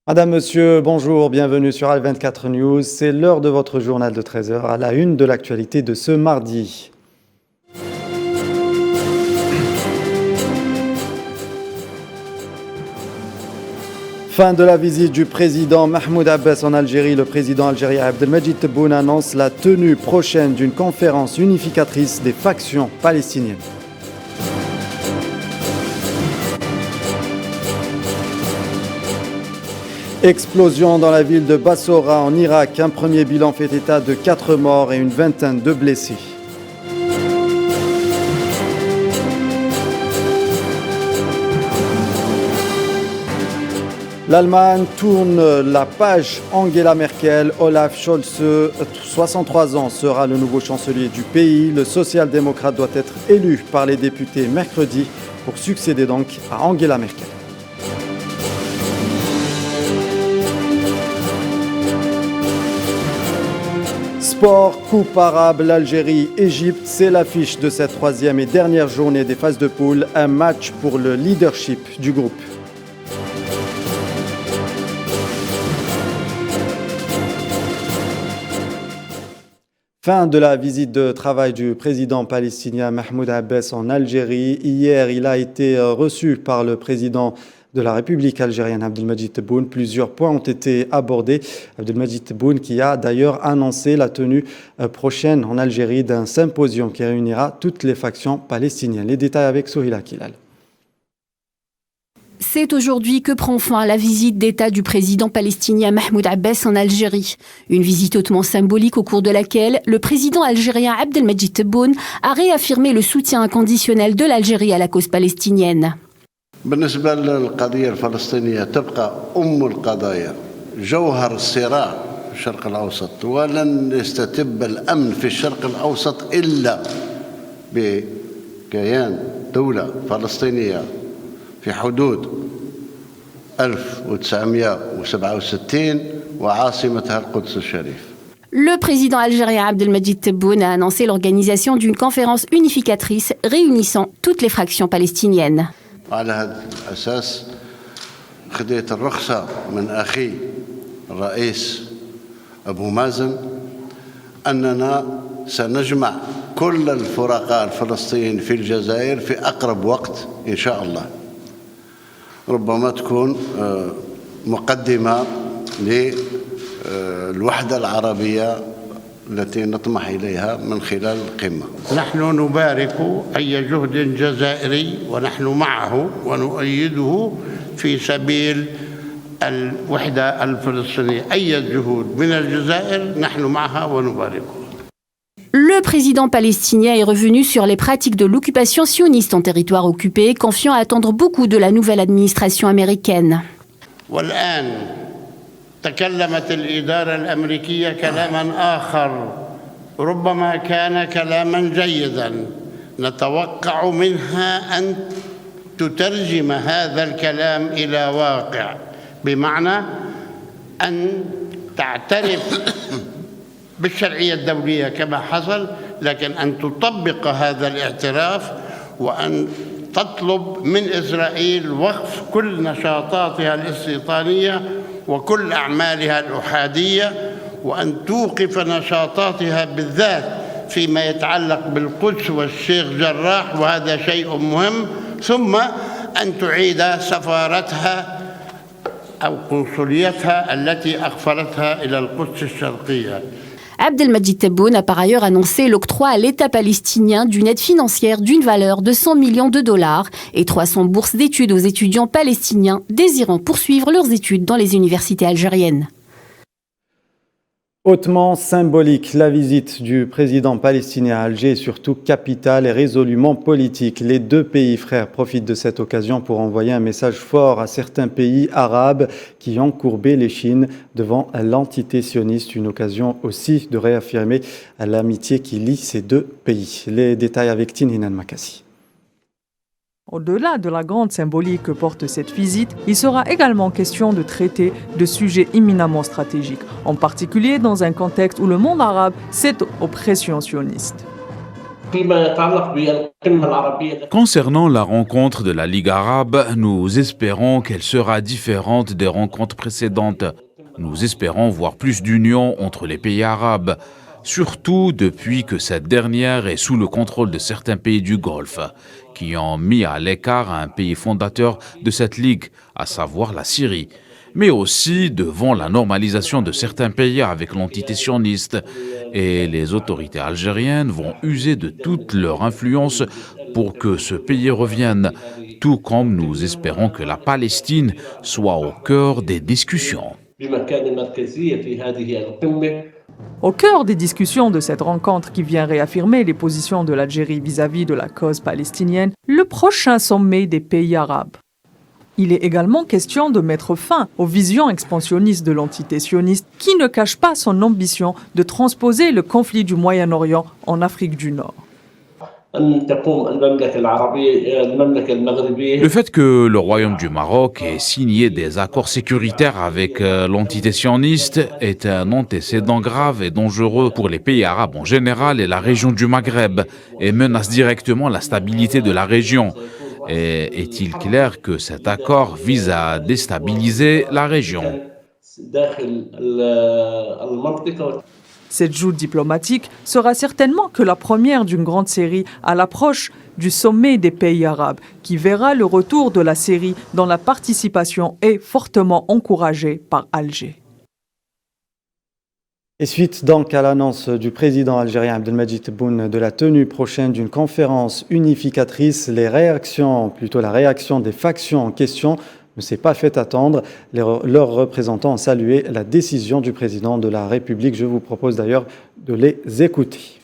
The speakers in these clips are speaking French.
Madame, Monsieur, bonjour, bienvenue sur Al24 News. C'est l'heure de votre journal de 13 heures à la une de l'actualité de ce mardi. Fin de la visite du président Mahmoud Abbas en Algérie. Le président algérien Abdelmadjid Tebboune annonce la tenue prochaine d'une conférence unificatrice des factions palestiniennes. Explosion dans la ville de Bassora en Irak. Un premier bilan fait état de 4 morts et une vingtaine de blessés. L'Allemagne tourne la page. Angela Merkel, Olaf Scholz, 63 ans, sera le nouveau chancelier du pays. Le social-démocrate doit être élu par les députés mercredi pour succéder donc à Angela Merkel. Sport, coupe arabe, l'Algérie-Égypte, c'est l'affiche de cette troisième et dernière journée des phases de poule. Un match pour le leadership du groupe. Fin de la visite de travail du président palestinien Mahmoud Abbas en Algérie. Hier, il a été reçu par le président de la République algérienne, Abdelmadjid Tebboune. Plusieurs points ont été abordés. Abdelmadjid Tebboune qui a d'ailleurs annoncé la tenue prochaine en Algérie d'un symposium qui réunira toutes les factions palestiniennes. Les détails avec Sohila Kilal. C'est aujourd'hui que prend fin la visite d'État du président palestinien Mahmoud Abbas en Algérie. Une visite hautement symbolique au cours de laquelle le président algérien Abdelmadjid Tebboune a réaffirmé le soutien inconditionnel de l'Algérie à la cause palestinienne. بالنسبة للقضية الفلسطينية تبقى القضايا جوهر الصراع في الشرق الأوسط ولن يستتب الأمن في الشرق الأوسط إلا بكيان دولة فلسطينية في حدود 1967 وعاصمتها القدس الشريف. Le président algérien Abdelmadjid Tebboune a annoncé l'organisation d'une conférence unificatrice réunissant toutes les fractions palestiniennes. على هذا الأساس خديت الرخصة من أخي الرئيس أبو مازن أننا سنجمع كل الفرقاء الفلسطينيين في الجزائر في أقرب وقت إن شاء الله. ربما تكون مقدمة للوحدة العربية التي نطمح إليها من خلال القمة. نحن نبارك أي جهد جزائري ونحن معه ونؤيده في سبيل الوحدة الفلسطينية. أي جهود من الجزائر نحن معها ونباركها. Le président palestinien est revenu sur les pratiques de l'occupation sioniste en territoire occupé, confiant à attendre beaucoup de la nouvelle administration américaine. والآن تكلمت الإدارة الأمريكية كلاما آخر ربما كان كلاما جيدا نتوقع منها أن تترجم هذا الكلام إلى واقع بمعنى أن تعترف بالشرعية الدولية كما حصل لكن أن تطبق هذا الاعتراف وأن تطلب من إسرائيل وقف كل نشاطاتها الاستيطانية وكل أعمالها الأحادية وأن توقف نشاطاتها بالذات فيما يتعلق بالقدس والشيخ جراح وهذا شيء مهم ثم أن تعيد سفارتها أو قنصليتها التي أغفلتها إلى القدس الشرقية. Abdelmadjid Tebboune a par ailleurs annoncé l'octroi à l'État palestinien d'une aide financière d'une valeur de 100 millions de dollars et 300 bourses d'études aux étudiants palestiniens désirant poursuivre leurs études dans les universités algériennes. Hautement symbolique, la visite du président palestinien à Alger est surtout capitale et résolument politique. Les deux pays frères profitent de cette occasion pour envoyer un message fort à certains pays arabes qui ont courbé l'échine devant l'entité sioniste. Une occasion aussi de réaffirmer l'amitié qui lie ces deux pays. Les détails avec Tinhinan Makassi. Au-delà de la grande symbolique que porte cette visite, il sera également question de traiter de sujets éminemment stratégiques, en particulier dans un contexte où le monde arabe cède aux pressions sionistes. Concernant la rencontre de la Ligue arabe, nous espérons qu'elle sera différente des rencontres précédentes. Nous espérons voir plus d'union entre les pays arabes, surtout depuis que cette dernière est sous le contrôle de certains pays du Golfe, qui ont mis à l'écart un pays fondateur de cette Ligue, à savoir la Syrie, mais aussi devant la normalisation de certains pays avec l'entité sioniste. Et les autorités algériennes vont user de toute leur influence pour que ce pays revienne, tout comme nous espérons que la Palestine soit au cœur des discussions. Au cœur des discussions de cette rencontre qui vient réaffirmer les positions de l'Algérie vis-à-vis de la cause palestinienne, le prochain sommet des pays arabes. Il est également question de mettre fin aux visions expansionnistes de l'entité sioniste qui ne cache pas son ambition de transposer le conflit du Moyen-Orient en Afrique du Nord. Le fait que le Royaume du Maroc ait signé des accords sécuritaires avec l'entité sioniste est un antécédent grave et dangereux pour les pays arabes en général et la région du Maghreb et menace directement la stabilité de la région. Et est-il clair que cet accord vise à déstabiliser la région ? Cette joute diplomatique sera certainement que la première d'une grande série à l'approche du sommet des pays arabes, qui verra le retour de la série dont la participation est fortement encouragée par Alger. Et suite donc à l'annonce du président algérien Abdelmadjid Tebboune de la tenue prochaine d'une conférence unificatrice, la réaction des factions en question ne s'est pas fait attendre. Leurs représentants ont salué la décision du président de la République. Je vous propose d'ailleurs de les écouter.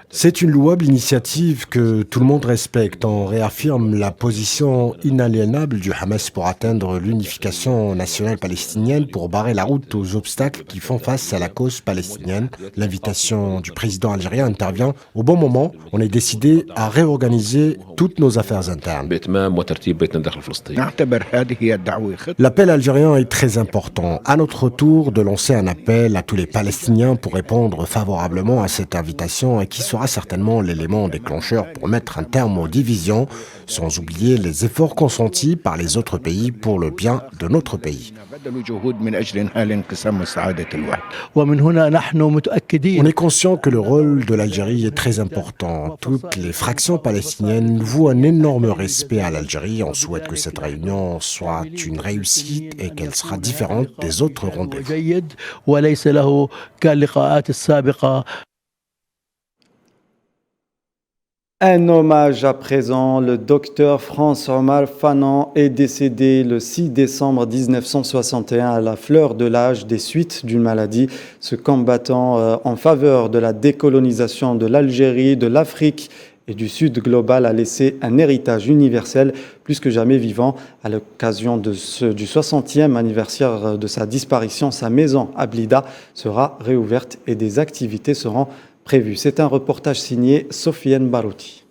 C'est une louable initiative que tout le monde respecte. On réaffirme la position inaliénable du Hamas pour atteindre l'unification nationale palestinienne, pour barrer la route aux obstacles qui font face à la cause palestinienne. L'invitation du président algérien intervient au bon moment. On est décidé à réorganiser toutes nos affaires internes. L'appel algérien est très important. À notre tour de lancer un appel à tous les Palestiniens pour répondre favorablement à cette invitation et qui sera certainement l'élément déclencheur pour mettre un terme aux divisions, sans oublier les efforts consentis par les autres pays pour le bien de notre pays. On est conscient que le rôle de l'Algérie est très important. Toutes les fractions palestiniennes vouent un énorme respect à l'Algérie. On souhaite que cette réunion soit une réussite et qu'elle sera différente des autres rendez-vous. Un hommage à présent, le docteur France-Omar Fanon est décédé le 6 décembre 1961 à la fleur de l'âge des suites d'une maladie. Ce combattant en faveur de la décolonisation de l'Algérie, de l'Afrique et du Sud global a laissé un héritage universel plus que jamais vivant. À l'occasion du 60e anniversaire de sa disparition, sa maison à Blida sera réouverte et des activités seront prévues. C'est un reportage signé Sofiane Barouti.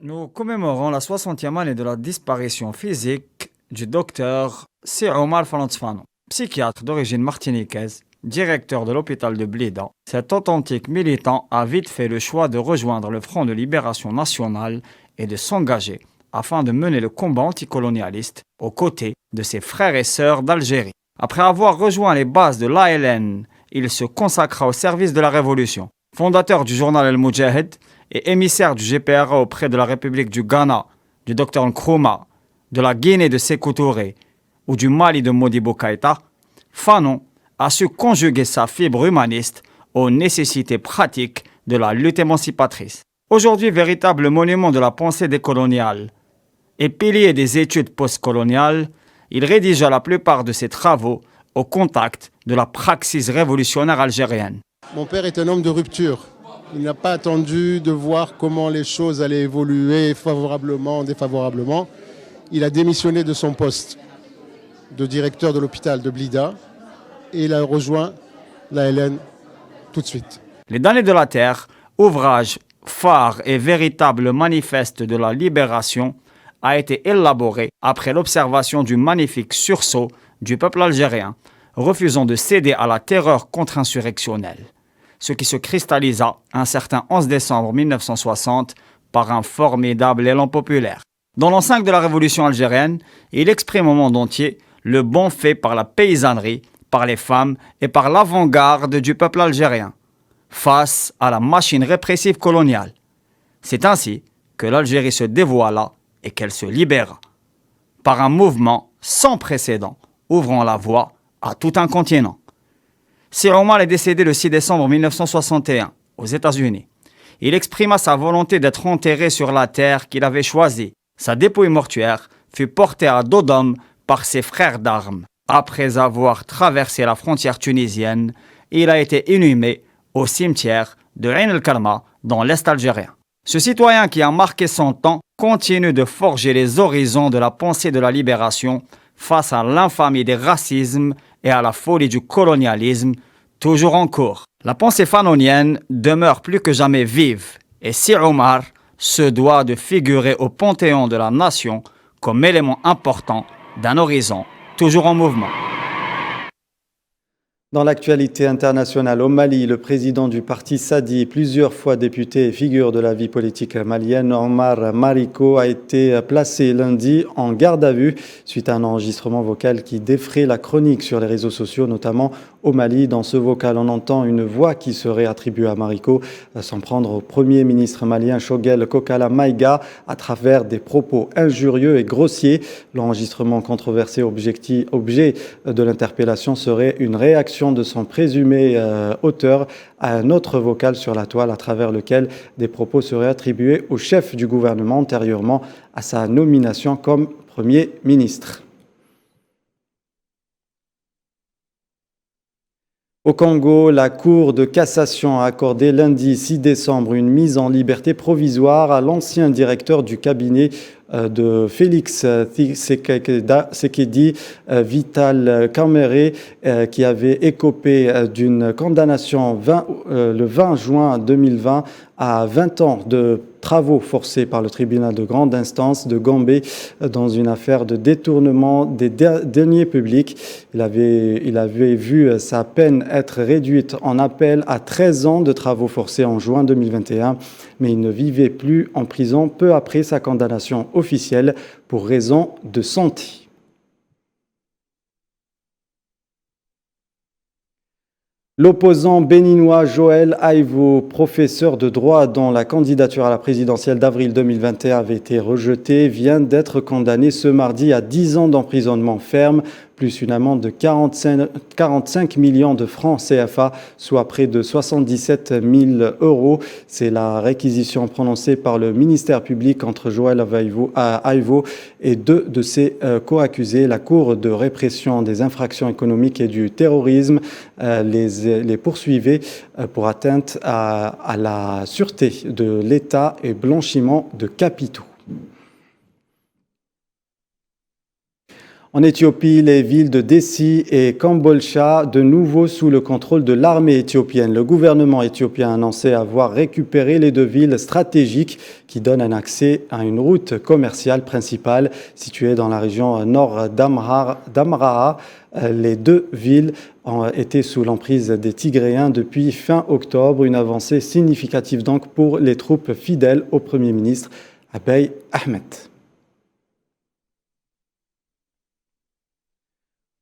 Nous commémorons la 60e année de la disparition physique du docteur C. Omar Fanon, psychiatre d'origine martiniquaise, directeur de l'hôpital de Blida. Cet authentique militant a vite fait le choix de rejoindre le Front de libération nationale et de s'engager afin de mener le combat anticolonialiste aux côtés de ses frères et sœurs d'Algérie. Après avoir rejoint les bases de l'ALN, il se consacra au service de la Révolution. Fondateur du journal El Moudjahid et émissaire du GPRA auprès de la République du Ghana, du Dr Nkrumah, de la Guinée de Sékou Touré ou du Mali de Modibo Keïta, Fanon a su conjuguer sa fibre humaniste aux nécessités pratiques de la lutte émancipatrice. Aujourd'hui véritable monument de la pensée décoloniale et pilier des études postcoloniales, il rédigea la plupart de ses travaux au contact de la praxis révolutionnaire algérienne. Mon père est un homme de rupture. Il n'a pas attendu de voir comment les choses allaient évoluer favorablement, défavorablement. Il a démissionné de son poste de directeur de l'hôpital de Blida et il a rejoint l'ALN tout de suite. Les damnés de la terre, ouvrage phare et véritable manifeste de la libération, a été élaboré après l'observation du magnifique sursaut du peuple algérien, refusant de céder à la terreur contre-insurrectionnelle. ce qui se cristallisa un certain 11 décembre 1960 par un formidable élan populaire. Dans l'an 5 de la révolution algérienne, il exprime au monde entier le bon fait par la paysannerie, par les femmes et par l'avant-garde du peuple algérien, face à la machine répressive coloniale. C'est ainsi que l'Algérie se dévoila et qu'elle se libéra, par un mouvement sans précédent, ouvrant la voie à tout un continent. Sir Omar est décédé le 6 décembre 1961 aux États-Unis. Il exprima sa volonté d'être enterré sur la terre qu'il avait choisie. Sa dépouille mortuaire fut portée à dos d'homme par ses frères d'armes. Après avoir traversé la frontière tunisienne, il a été inhumé au cimetière de Ain el-Karma dans l'Est algérien. Ce citoyen qui a marqué son temps continue de forger les horizons de la pensée de la libération face à l'infamie des racismes et à la folie du colonialisme, toujours en cours. La pensée fanonienne demeure plus que jamais vive et Sir Omar se doit de figurer au panthéon de la nation comme élément important d'un horizon toujours en mouvement. Dans l'actualité internationale, au Mali, le président du parti Sadi, plusieurs fois député et figure de la vie politique malienne, Omar Mariko, a été placé lundi en garde à vue suite à un enregistrement vocal qui défraie la chronique sur les réseaux sociaux, notamment au Mali. Dans ce vocal, on entend une voix qui serait attribuée à Mariko, s'en prendre au premier ministre malien Choguel Kokala Maïga à travers des propos injurieux et grossiers. L'enregistrement controversé objet de l'interpellation serait une réaction de son présumé auteur à un autre vocal sur la toile à travers lequel des propos seraient attribués au chef du gouvernement antérieurement à sa nomination comme Premier ministre. Au Congo, la Cour de cassation a accordé lundi 6 décembre une mise en liberté provisoire à l'ancien directeur du cabinet de Félix Tshisekedi, Vital Kamerhe, qui avait écopé d'une condamnation le 20 juin 2020 à 20 ans de travaux forcés par le tribunal de grande instance de Gombe dans une affaire de détournement des deniers publics. Il avait vu sa peine être réduite en appel à 13 ans de travaux forcés en juin 2021, mais il ne vivait plus en prison peu après sa condamnation officielle pour raison de santé. L'opposant béninois Joël Aivo, professeur de droit dont la candidature à la présidentielle d'avril 2021 avait été rejetée, vient d'être condamné ce mardi à 10 ans d'emprisonnement ferme, plus une amende de 45 millions de francs CFA, soit près de 77 000 euros. C'est la réquisition prononcée par le ministère public contre Joël Aivo et deux de ses co-accusés. La Cour de répression des infractions économiques et du terrorisme les poursuivait pour atteinte à la sûreté de l'État et blanchiment de capitaux. En Éthiopie, les villes de Dessi et Kambolcha, de nouveau sous le contrôle de l'armée éthiopienne. Le gouvernement éthiopien a annoncé avoir récupéré les deux villes stratégiques qui donnent un accès à une route commerciale principale située dans la région nord d'Amhara. Les deux villes ont été sous l'emprise des Tigréens depuis fin octobre. Une avancée significative donc pour les troupes fidèles au Premier ministre Abiy Ahmed.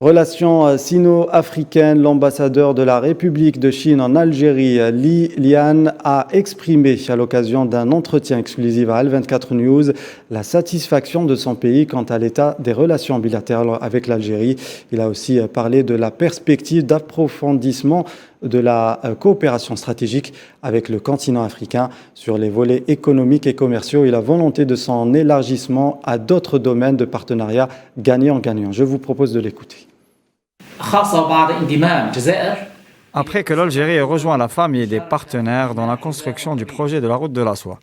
Relations sino-africaines, l'ambassadeur de la République de Chine en Algérie, Li Lian, a exprimé à l'occasion d'un entretien exclusif à Al24 News la satisfaction de son pays quant à l'état des relations bilatérales avec l'Algérie. Il a aussi parlé de la perspective d'approfondissement de la coopération stratégique avec le continent africain sur les volets économiques et commerciaux et la volonté de son élargissement à d'autres domaines de partenariat gagnant-gagnant. Je vous propose de l'écouter. Après que l'Algérie ait rejoint la famille des partenaires dans la construction du projet de la route de la soie,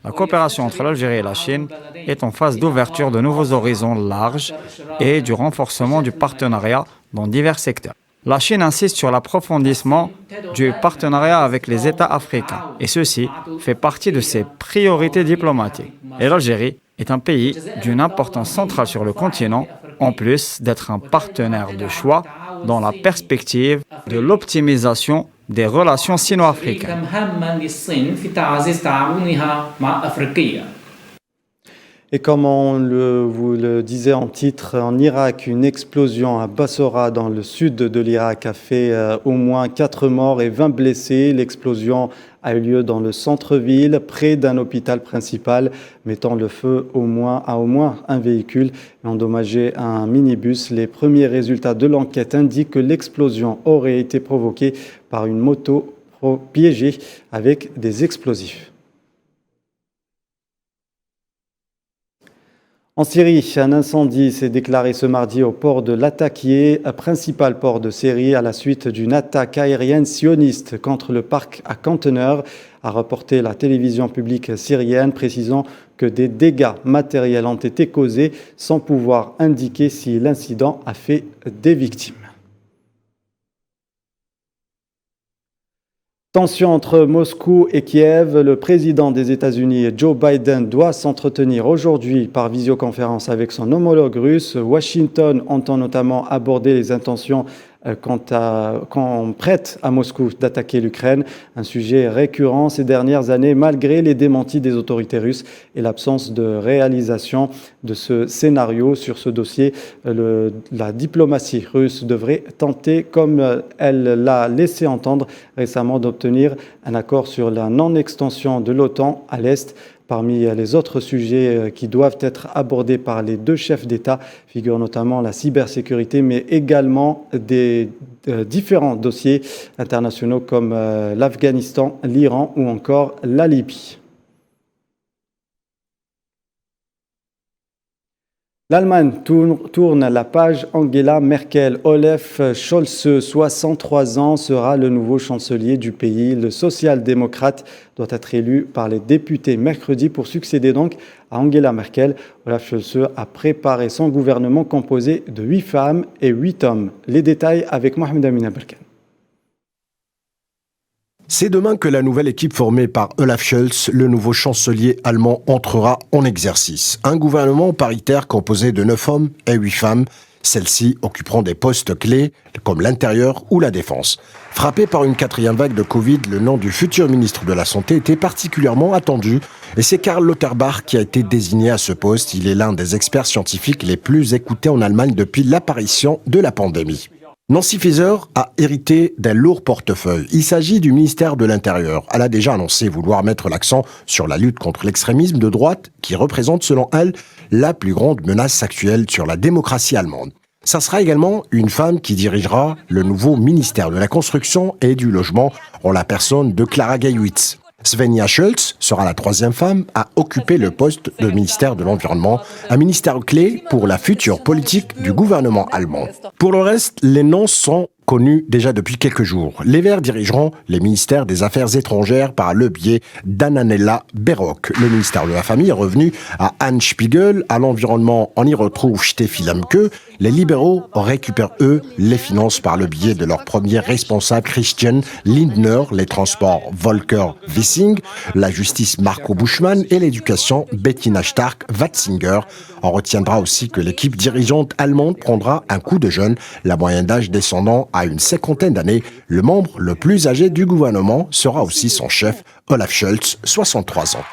la coopération entre l'Algérie et la Chine est en phase d'ouverture de nouveaux horizons larges et du renforcement du partenariat dans divers secteurs. La Chine insiste sur l'approfondissement du partenariat avec les États africains et ceci fait partie de ses priorités diplomatiques. Et l'Algérie est un pays d'une importance centrale sur le continent, en plus d'être un partenaire de choix dans la perspective de l'optimisation des relations sino-africaines. Et comme vous le disiez en titre, en Irak, une explosion à Bassora dans le sud de l'Irak a fait au moins 4 morts et 20 blessés. L'explosion a eu lieu dans le centre-ville, près d'un hôpital principal, mettant le feu à au moins un véhicule et endommagé un minibus. Les premiers résultats de l'enquête indiquent que l'explosion aurait été provoquée par une moto piégée avec des explosifs. En Syrie, un incendie s'est déclaré ce mardi au port de Latakia, principal port de Syrie, à la suite d'une attaque aérienne sioniste contre le parc à conteneurs, a rapporté la télévision publique syrienne, précisant que des dégâts matériels ont été causés sans pouvoir indiquer si l'incident a fait des victimes. Tension entre Moscou et Kiev. Le président des États-Unis, Joe Biden, doit s'entretenir aujourd'hui par visioconférence avec son homologue russe. Washington entend notamment aborder les intentions qu'on prête à Moscou d'attaquer l'Ukraine, un sujet récurrent ces dernières années malgré les démentis des autorités russes et l'absence de réalisation de ce scénario sur ce dossier. La diplomatie russe devrait tenter, comme elle l'a laissé entendre récemment, d'obtenir un accord sur la non-extension de l'OTAN à l'Est. Parmi les autres sujets qui doivent être abordés par les deux chefs d'État figurent notamment la cybersécurité, mais également des différents dossiers internationaux comme l'Afghanistan, l'Iran ou encore la Libye. L'Allemagne tourne la page Angela Merkel. Olaf Scholz, 63 ans, sera le nouveau chancelier du pays. Le social-démocrate doit être élu par les députés mercredi pour succéder donc à Angela Merkel. Olaf Scholz a préparé son gouvernement composé de 8 femmes et 8 hommes. Les détails avec Mohamed Amin Aberkan. C'est demain que la nouvelle équipe formée par Olaf Scholz, le nouveau chancelier allemand, entrera en exercice. Un gouvernement paritaire composé de 9 hommes et 8 femmes. Celles-ci occuperont des postes clés comme l'intérieur ou la défense. Frappé par une 4e vague de Covid, le nom du futur ministre de la Santé était particulièrement attendu. Et c'est Karl Lauterbach qui a été désigné à ce poste. Il est l'un des experts scientifiques les plus écoutés en Allemagne depuis l'apparition de la pandémie. Nancy Faeser a hérité d'un lourd portefeuille. Il s'agit du ministère de l'Intérieur. Elle a déjà annoncé vouloir mettre l'accent sur la lutte contre l'extrémisme de droite, qui représente selon elle la plus grande menace actuelle sur la démocratie allemande. Ça sera également une femme qui dirigera le nouveau ministère de la Construction et du Logement, en la personne de Clara Geiwitz. Svenja Schulz sera la 3e femme à occuper le poste de ministère de l'Environnement, un ministère clé pour la future politique du gouvernement allemand. Pour le reste, les noms sont connus déjà depuis quelques jours. Les Verts dirigeront les ministères des Affaires étrangères par le biais d'Annanella Baerbock. Le ministère de la Famille est revenu à Anne Spiegel. À l'environnement, on y retrouve Steffi Lemke. Les libéraux récupèrent, eux, les finances par le biais de leur premier responsable Christian Lindner, les transports Volker Wissing, la justice Marco Buschmann et l'éducation Bettina Stark-Watzinger. On retiendra aussi que l'équipe dirigeante allemande prendra un coup de jeune, la moyenne d'âge descendant à une 50aine d'années. Le membre le plus âgé du gouvernement sera aussi son chef, Olaf Scholz, 63 ans.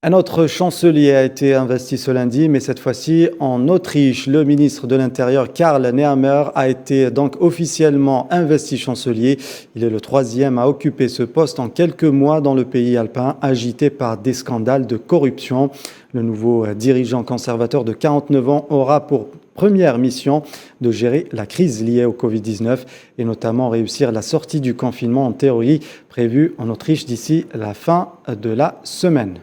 Un autre chancelier a été investi ce lundi, mais cette fois-ci en Autriche. Le ministre de l'Intérieur, Karl Nehammer, a été donc officiellement investi chancelier. Il est le 3e à occuper ce poste en quelques mois dans le pays alpin, agité par des scandales de corruption. Le nouveau dirigeant conservateur de 49 ans aura pour première mission de gérer la crise liée au Covid-19 et notamment réussir la sortie du confinement en théorie prévue en Autriche d'ici la fin de la semaine.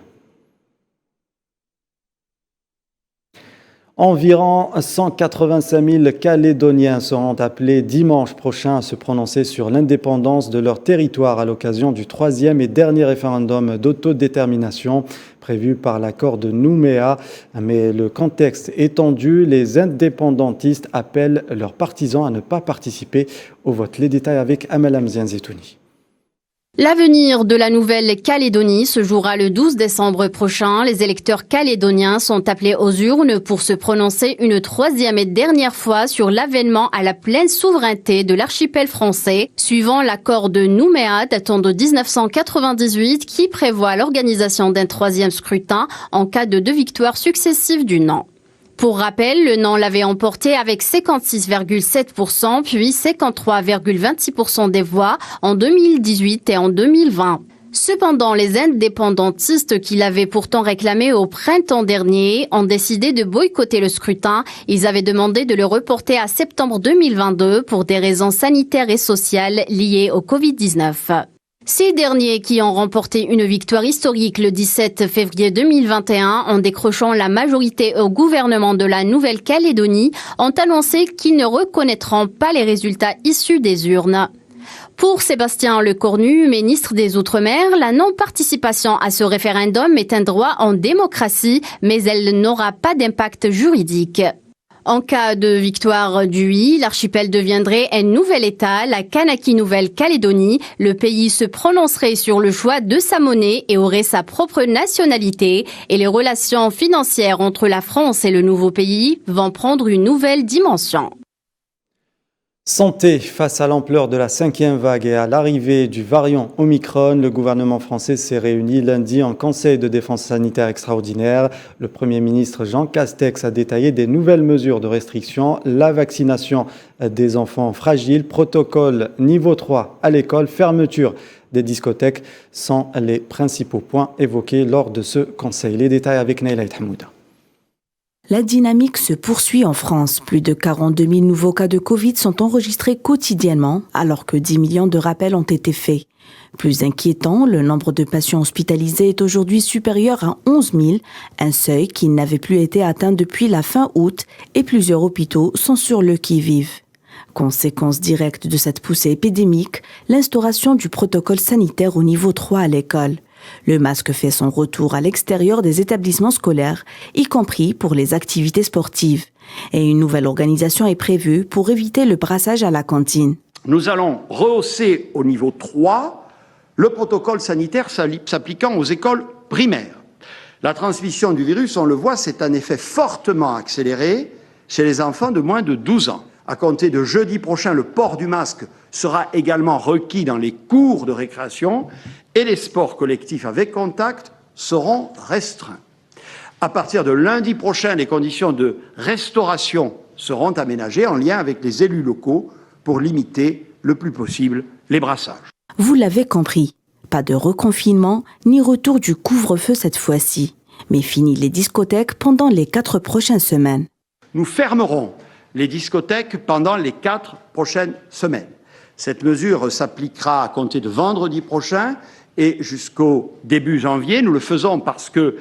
Environ 185 000 Calédoniens seront appelés dimanche prochain à se prononcer sur l'indépendance de leur territoire à l'occasion du 3e et dernier référendum d'autodétermination prévu par l'accord de Nouméa. Mais le contexte est tendu, les indépendantistes appellent leurs partisans à ne pas participer au vote. Les détails avec Amel Amzian Zetouni. L'avenir de la Nouvelle-Calédonie se jouera le 12 décembre prochain. Les électeurs calédoniens sont appelés aux urnes pour se prononcer une troisième et dernière fois sur l'avènement à la pleine souveraineté de l'archipel français, suivant l'accord de Nouméa datant de 1998 qui prévoit l'organisation d'un troisième scrutin en cas de 2 victoires successives du non. Pour rappel, le non l'avait emporté avec 56,7%, puis 53,26% des voix en 2018 et en 2020. Cependant, les indépendantistes qui l'avaient pourtant réclamé au printemps dernier ont décidé de boycotter le scrutin. Ils avaient demandé de le reporter à septembre 2022 pour des raisons sanitaires et sociales liées au Covid-19. Ces derniers, qui ont remporté une victoire historique le 17 février 2021 en décrochant la majorité au gouvernement de la Nouvelle-Calédonie, ont annoncé qu'ils ne reconnaîtront pas les résultats issus des urnes. Pour Sébastien Lecornu, ministre des Outre-mer, la non-participation à ce référendum est un droit en démocratie, mais elle n'aura pas d'impact juridique. En cas de victoire du oui, l'archipel deviendrait un nouvel État, la Kanaki Nouvelle-Calédonie. Le pays se prononcerait sur le choix de sa monnaie et aurait sa propre nationalité. Et les relations financières entre la France et le nouveau pays vont prendre une nouvelle dimension. Santé, face à l'ampleur de la 5e vague et à l'arrivée du variant Omicron, le gouvernement français s'est réuni lundi en Conseil de défense sanitaire extraordinaire. Le Premier ministre Jean Castex a détaillé des nouvelles mesures de restriction, la vaccination des enfants fragiles, protocole niveau 3 à l'école, fermeture des discothèques sont les principaux points évoqués lors de ce Conseil. Les détails avec Naila Hamouda. La dynamique se poursuit en France. Plus de 42 000 nouveaux cas de Covid sont enregistrés quotidiennement, alors que 10 millions de rappels ont été faits. Plus inquiétant, le nombre de patients hospitalisés est aujourd'hui supérieur à 11 000, un seuil qui n'avait plus été atteint depuis la fin août, et plusieurs hôpitaux sont sur le qui-vive. Conséquence directe de cette poussée épidémique, l'instauration du protocole sanitaire au niveau 3 à l'école. Le masque fait son retour à l'extérieur des établissements scolaires, y compris pour les activités sportives. Et une nouvelle organisation est prévue pour éviter le brassage à la cantine. Nous allons rehausser au niveau 3 le protocole sanitaire s'appliquant aux écoles primaires. La transmission du virus, on le voit, s'est en effet fortement accélérée chez les enfants de moins de 12 ans. À compter de jeudi prochain, le port du masque sera également requis dans les cours de récréation et les sports collectifs avec contact seront restreints. À partir de lundi prochain, les conditions de restauration seront aménagées en lien avec les élus locaux pour limiter le plus possible les brassages. Vous l'avez compris, pas de reconfinement ni retour du couvre-feu cette fois-ci, mais fini les discothèques pendant les 4 prochaines semaines. Nous fermerons les discothèques pendant les 4 prochaines semaines. Cette mesure s'appliquera à compter de vendredi prochain et jusqu'au début janvier. Nous le faisons parce que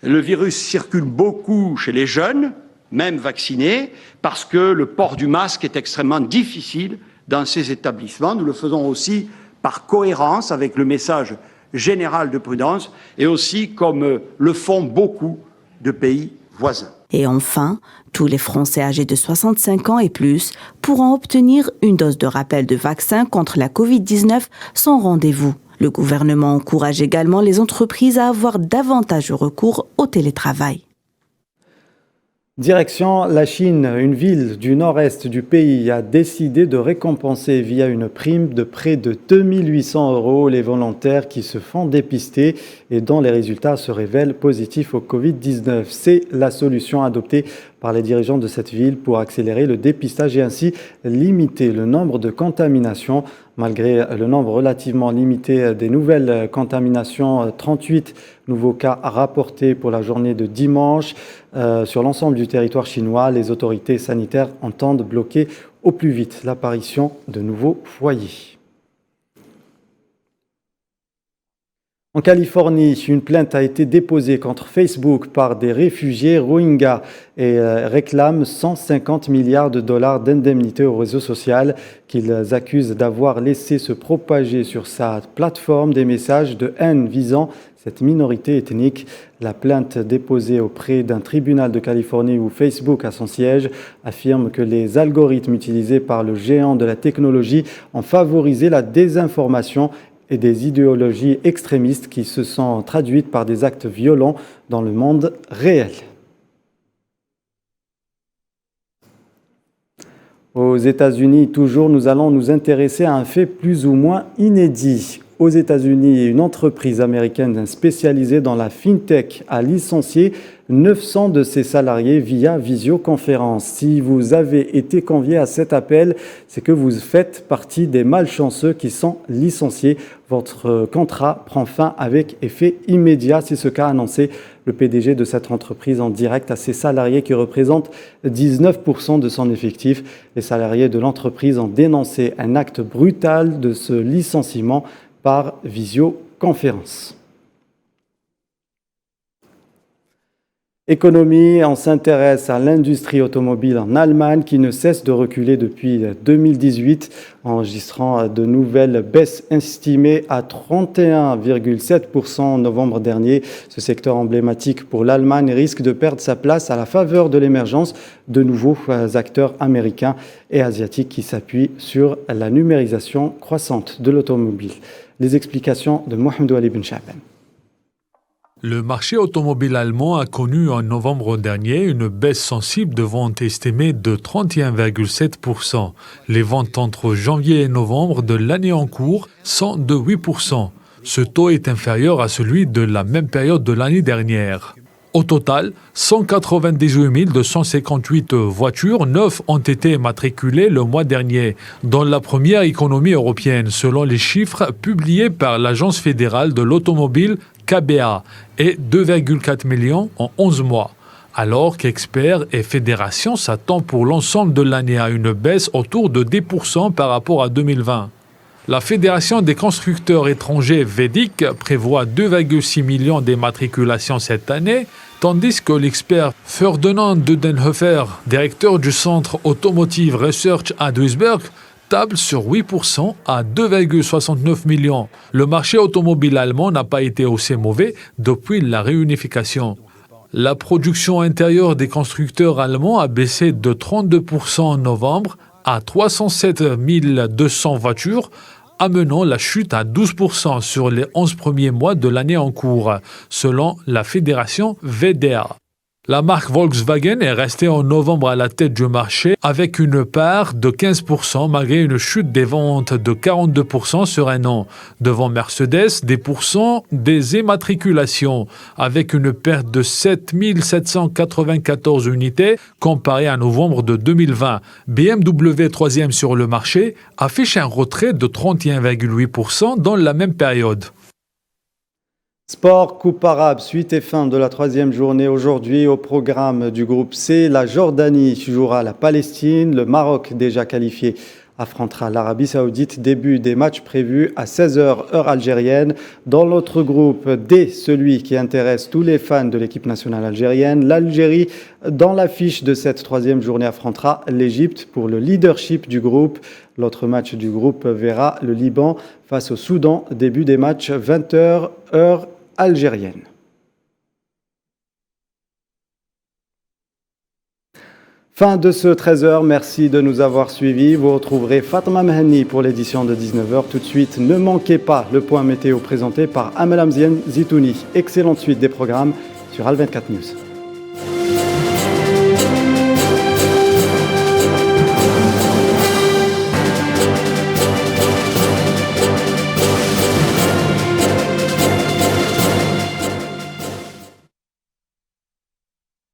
le virus circule beaucoup chez les jeunes, même vaccinés, parce que le port du masque est extrêmement difficile dans ces établissements. Nous le faisons aussi par cohérence avec le message général de prudence et aussi comme le font beaucoup de pays voisins. Et enfin, tous les Français âgés de 65 ans et plus pourront obtenir une dose de rappel de vaccin contre la Covid-19 sans rendez-vous. Le gouvernement encourage également les entreprises à avoir davantage recours au télétravail. Direction la Chine, une ville du nord-est du pays a décidé de récompenser via une prime de près de 2800 € les volontaires qui se font dépister et dont les résultats se révèlent positifs au Covid-19. C'est la solution adoptée par les dirigeants de cette ville pour accélérer le dépistage et ainsi limiter le nombre de contaminations. Malgré le nombre relativement limité des nouvelles contaminations, 38 nouveaux cas rapportés pour la journée de dimanche. Sur l'ensemble du territoire chinois, les autorités sanitaires entendent bloquer au plus vite l'apparition de nouveaux foyers. En Californie, une plainte a été déposée contre Facebook par des réfugiés Rohingyas et réclame 150 milliards de dollars d'indemnités au réseau social qu'ils accusent d'avoir laissé se propager sur sa plateforme des messages de haine visant cette minorité ethnique. La plainte déposée auprès d'un tribunal de Californie où Facebook a son siège affirme que les algorithmes utilisés par le géant de la technologie ont favorisé la désinformation et des idéologies extrémistes qui se sont traduites par des actes violents dans le monde réel. Aux États-Unis, toujours, nous allons nous intéresser à un fait plus ou moins inédit. Aux États-Unis, une entreprise américaine spécialisée dans la fintech a licencié 900 de ses salariés via visioconférence. Si vous avez été convié à cet appel, c'est que vous faites partie des malchanceux qui sont licenciés. Votre contrat prend fin avec effet immédiat. C'est ce qu'a annoncé le PDG de cette entreprise en direct à ses salariés qui représentent 19% de son effectif. Les salariés de l'entreprise ont dénoncé un acte brutal de ce licenciement par visioconférence. Économie, on s'intéresse à l'industrie automobile en Allemagne qui ne cesse de reculer depuis 2018, enregistrant de nouvelles baisses estimées à 31,7% en novembre dernier. Ce secteur emblématique pour l'Allemagne risque de perdre sa place à la faveur de l'émergence de nouveaux acteurs américains et asiatiques qui s'appuient sur la numérisation croissante de l'automobile. Les explications de Mohamed Ali Ben Shaban. Le marché automobile allemand a connu en novembre dernier une baisse sensible de ventes estimée de 31,7%. Les ventes entre janvier et novembre de l'année en cours sont de 8%. Ce taux est inférieur à celui de la même période de l'année dernière. Au total, 198 258 voitures neuves ont été matriculées le mois dernier dans la première économie européenne, selon les chiffres publiés par l'Agence fédérale de l'automobile KBA, et 2,4 millions en 11 mois. Alors qu'experts et fédérations s'attendent pour l'ensemble de l'année à une baisse autour de 10% par rapport à 2020. La Fédération des constructeurs étrangers VEDIC prévoit 2,6 millions d'immatriculations cette année, tandis que l'expert Ferdinand Dudenhofer, directeur du Centre Automotive Research à Duisburg, table sur 8% à 2,69 millions. Le marché automobile allemand n'a pas été aussi mauvais depuis la réunification. La production intérieure des constructeurs allemands a baissé de 32% en novembre à 307 200 voitures, amenant la chute à 12% sur les 11 premiers mois de l'année en cours, selon la fédération VDA. La marque Volkswagen est restée en novembre à la tête du marché avec une part de 15% malgré une chute des ventes de 42% sur un an. Devant Mercedes, 10% des immatriculations avec une perte de 7 794 unités comparée à novembre de 2020. BMW, troisième sur le marché, affiche un retrait de 31,8% dans la même période. Sport, Coupe arabe, suite et fin de la troisième journée aujourd'hui au programme du groupe C. La Jordanie jouera la Palestine, le Maroc déjà qualifié affrontera l'Arabie Saoudite. Début des matchs prévus à 16h heure algérienne. Dans l'autre groupe D, celui qui intéresse tous les fans de l'équipe nationale algérienne, l'Algérie dans l'affiche de cette troisième journée affrontera l'Égypte pour le leadership du groupe. L'autre match du groupe verra le Liban face au Soudan. Début des matchs 20h heure algérienne. Fin de ce 13h, merci de nous avoir suivis. Vous retrouverez Fatma Mehani pour l'édition de 19h. Tout de suite, ne manquez pas le point météo présenté par Amel Amzian Zitouni. Excellente suite des programmes sur Al 24 News.